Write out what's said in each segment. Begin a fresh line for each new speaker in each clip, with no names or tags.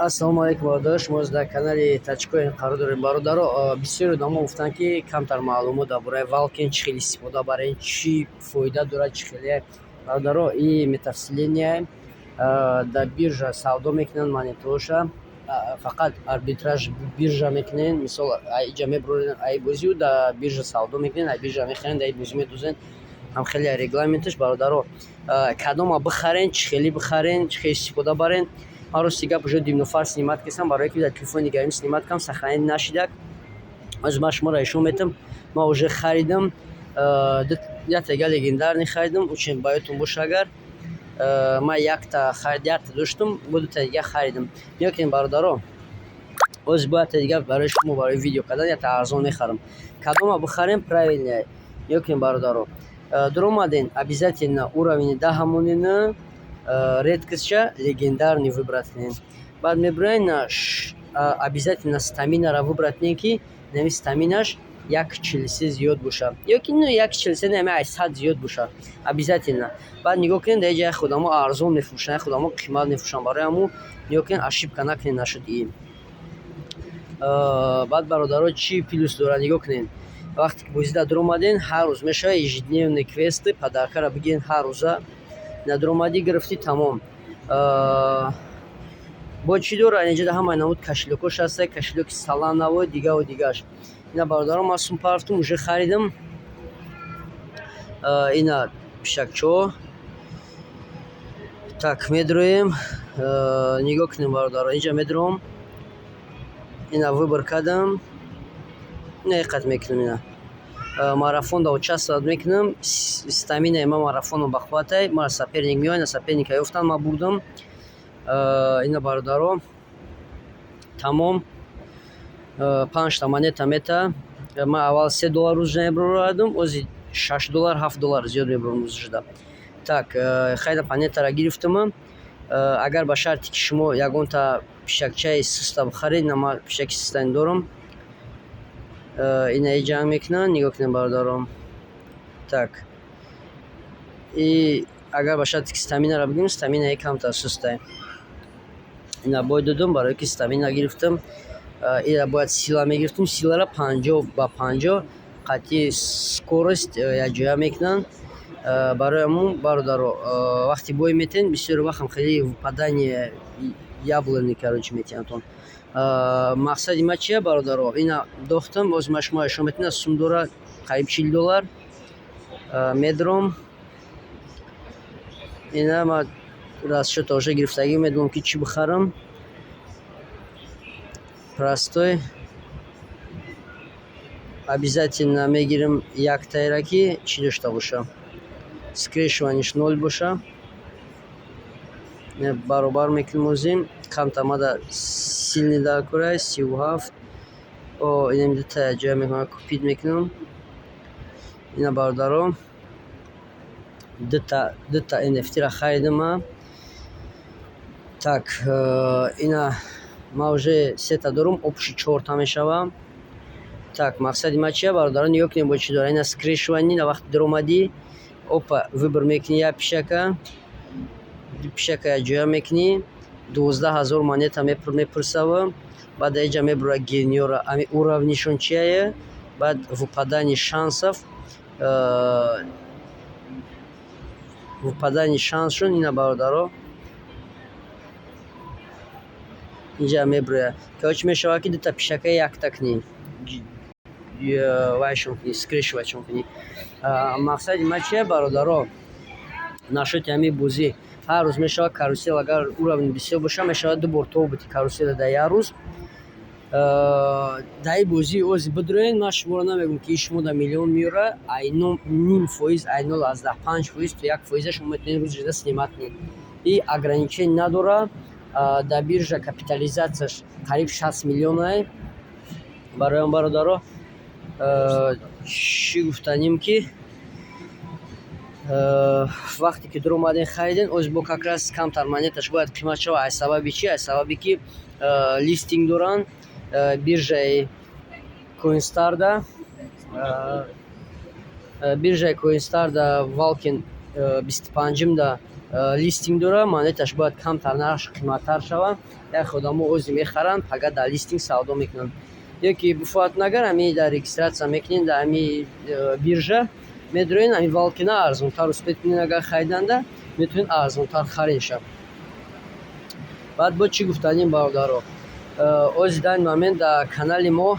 Ассалому алейкум, бародаро. Шумо дар канали Тачкоин қарор дорем. Бародаро, бисёр одамо гуфтанд ки камтар маълумот дар бораи Valken чӣ хел истифода барем, чӣ фоида дорад, чӣ хеле. Бародаро, ин метавсиления дар биржа савдо мекунанд монетаоша. Фақат арбитраж биржа мекунен. Мисол иҷа мебурен ай бозиу дар биржа савдо мекунен, ай биржа мехарен, ай бози медозен. Ҳам хеле регламенташ бародаро. Кадома бихарен, чӣ хели бихарен, чӣ хел истифода барен. Ман рости гап уже димнофар снимат кардам, барое ки дар телефони дигарим снимат кардам, сохранение нашидак. Аз ман шуморо нишон медиҳам. Ман уже харидам, якта легендарный харидам, учен ба ёдтон боша агар. Ман якта доштам, бо дута дига харидам. Ёкин бародаро, оз бо якта дига барои шумо барои видео кардан якта арзон мехарам. Кадома бихарем правильно. Ёкин бародаро, дромаден обязательно уровень дахамонина, редкостча легендарный выбрать кунем. Баъд мебурем обязательно стаминара выбрать кунем ки нами стаминаш 1.43 зиёд боша. Ёки 1.43 нами 100 зиёд боша. Обязательно. Баъд нигоҳ кунем дар ҷои худамо арзон мефурӯшанд, худамо қимат мефурӯшанд. Барои ҳамун нигоҳ кунем ошибка накунем нашуди. Баъд бародаро чӣ плюс дорад нигоҳ кунем. Вақте ки бозида дромаден ҳар рӯз мешавад ежедневные квесты, подаркара бигирен ҳар рӯза. Надромадӣ гирифтӣ тамом. Бо чӣ дорад инҷа ҳамаи намуд кошелёкош ҳаста, кошелёки саланово дигааш. Ина бародаро ман сумпарафтум, уже харидам. Ина пишакчо. Так, медроем. Нигоҳ кунем бародаро, инҷа медроам. Ина выбор кардам. Не қат мекунам ина. Марафонда участвовать мекунам. Стаминаи ман марафоно бахватай. Мара соперник меояд, соперника ёфтам, ман бурдам. Ина бародаро тамом. 5 монета мета. Ман аввал $3 рӯза мебурардам, ози $6, $7 зиёд мебурам рӯзашуда. Так, хайда монетаро гирифтам. Агар ба шарти ки шумо ягонта пишакчаи суста бихаред, ман пишаки суста дорам. Ина ҷанг мекунанд, нигоҳ кунем бародаро. Так. И агар ба шарти ки стаминаро бигирем, стамина камтар сустай. Ина бой додам, барое ки стамина гирифтам. Ира бояд сила мегирифтам, силара 50/50. Қатъи скорост якҷоя мекунанд. Барои ҳамун бародаро, вақти бой метен, бисёр вақт хеле выпадание яблони короче метиҳанд. Мақсади ма чия бародаро? Ина дохтам, оз ма шумо нишон метиҳам, сум дорад қариб $40. Медром. Ина ма расчёта уже гирифтагӣ медонам ки чӣ бихарам. Простой. Обязательно мегирем яктаира ки чӣ дошта боша. Скрешиваниш 0 боша. Баробар мекунем озим. Камта мада силни дар курай 37. Ина дута ҷоя мекунам, купид мекунам. Ина бародаро дута NFT-ра харидам ман. Так, ина ман уже 3 дорам, общи 4 мешавам. Так, мақсади ма чия бародаро? Нигоҳ кунем бо чӣ дорад. Ина скрешивани на вақти дромадӣ. Опа, выбор мекунӣ як пишака. Пишака якҷоя мекунӣ. 12,000 монета мепурсава. Баъд инҷа мебура гениора. Ами уровнишон чия? Баъд выпадание шансов. Выпадание шансшон ина бародаро. Инҷа мебура. Короче мешава ки дута пишака якта кунӣ. Вайшон кунӣ, скрешивайшон кунӣ. Мақсади ма чия бародаро? Нашоти ҳами бозӣ. Ҳар рӯз мешавад карусел, агар уровни бисёр боша, мешавад 2 бор тобити карусела дар як рӯз. Дар ин бозӣ ози бидроен, ман шуморо намегӯям ки шумо дар миллион меёра, ай 0.5%, ай 0.5% то 1% шумо метавонед рӯзашуда снимат кунед. И ограничение надора. Дар биржа капитализацияш қариб 60 миллион. Барои он бародаро чӣ гуфтанем ки вақте ки дромаден хариден, оз бо как раз камтар монеташ бояд қимат шава. Аз сабаби чи? Аз сабаби ки листинг доранд биржаи Coinstarда. Биржаи Coinstarда Valken 25-да листинг дора, монеташ бояд камтар нарх қиматтар шавад. Як одамо ози мехаранд, фақат дар листинг савдо мекунанд. Ёки буфат нагар ами дар регистратсия мекунед дар ами биржа медроен, ами валкина арзонтар успетунед агар хариданда метавонед арзонтар харид шавад. Баъд бо чӣ гуфтанем бародаро, ози дар ин момент дар канали мо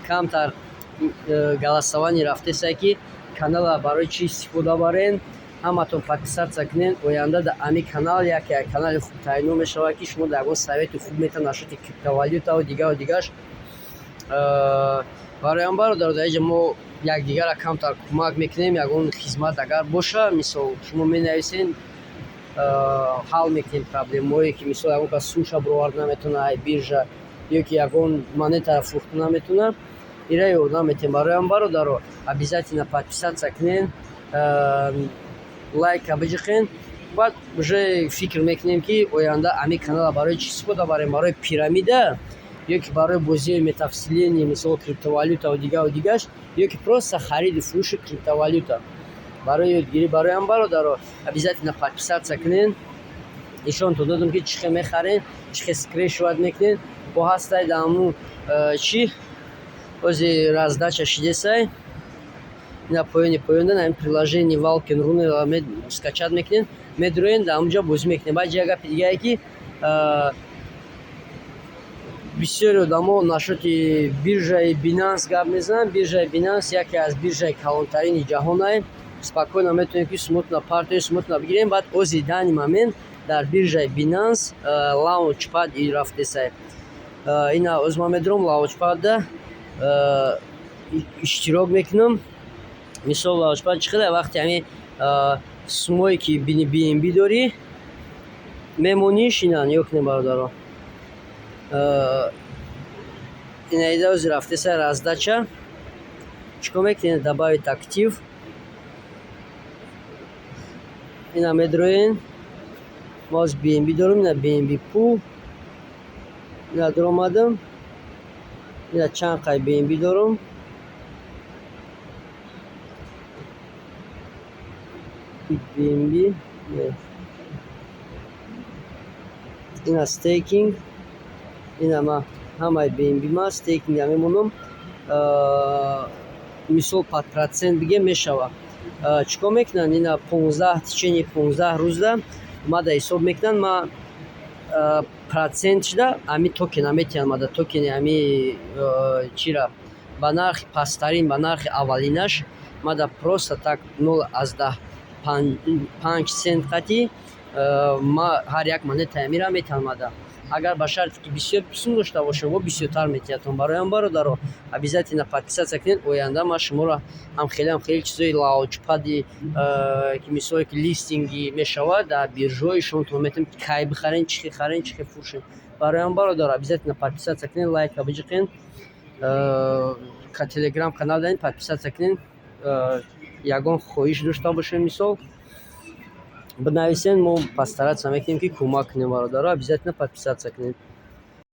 камтар галасавани рафтеса ки канала барои чӣ истифода барен, ҳаматон подписатсия кунед. Оянда дар ами канал як канали хуб таъйин мешавад ки шумо дар ягон совети хуб метавонед нашоти криптовалютаву дигараш. Бароям бародаро, дар инҷа мо якдигара камтар кӯмак мекунем. Ягон хизмат агар боша, мисол шумо менависед, ҳал мекунем проблемаое ки мисол ягон кас сумша бароварда наметавонад биржа, ё ки ягон монетаро фурӯхта наметавонад, ира ёрдам метавонем. Бароям бародаро, обязательно подписатсия кунед, лайка биҷиқен. Баъд уже фикр мекунем ки оянда ами канала барои чӣ истифода барем, барои пирамида ё ки барои бозии метавсилини мисол криптовалютаву дигараш, ё ки просто хариду фурӯши криптовалюта. Барои ёдгирӣ бароям бародаро, обязательно подписатсия кунед. нишонтон додам ки чӣ хел мехаред, чӣ хел скриншот мекунед. бо ҳастай даму чӣ ози раздача шидесай на поёнда на ин приложение Valken Rune скачат мекунед, медроен дар онҷа бозӣ мекунед. баъд як гапи дигаре ки бисёри одамо нашоти биржаи Binance гап мезананд. Биржаи Binance яке аз биржаи калонтарини ҷаҳонае. Спокойно метавонем ки сумутна партия сумутна бигирем. баъд ози дани момент дар биржаи Binance launchpad рафтесай. ина оз ма медорам launchpad-да иштирок мекунам. мисол launchpad чӣ хеле вақте ами сумое ки BNB дорӣ мемониш инан ёк не бародаро. ина ида ози рафтесай раздача. чикор мекунед? Добавить актив. ина медроен. ма оз BNB дорум. ина BNB пул. ина доромадам. ина чанд қай BNB дорум. BNB. ина стейкинг. ина ма ҳамаи BNB ма стейкинга мемонам. мисол 5% бигем мешавад. чикор мекунанд? ина 15 течени 15 рӯзда ма да ҳисоб мекунанд. ма процентшда ами токена метиҳанд. ма да токени ами чира ба нархи пасттарин, ба нархи аввалинаш ма да просто так 0,5 сент қати ма ҳар як монета амира метиҳанд. ма да агар ба шарти ки бисёр писм дошта бошам во бисёртар метиҳатон. бароям бародаро, обязательно подписатсия кунед. оянда ман шуморо ҳам хеле чизои launchpad-и ки мисоле ки листинги мешавад дар биржаҳои шонтон метавонем кай бихарем, чӣ хел харем, чӣ хел фурӯшем. бароям бародаро, обязательно подписатсия кунед, лайка биҷиқен. телеграм канал дорем, подписатсия кунед. ягон хоҳиш дошта бошем, мисол бинависен, мо постаратсия мекунем ки кӯмак кунем бародаро. обязательно подписатсия кунед.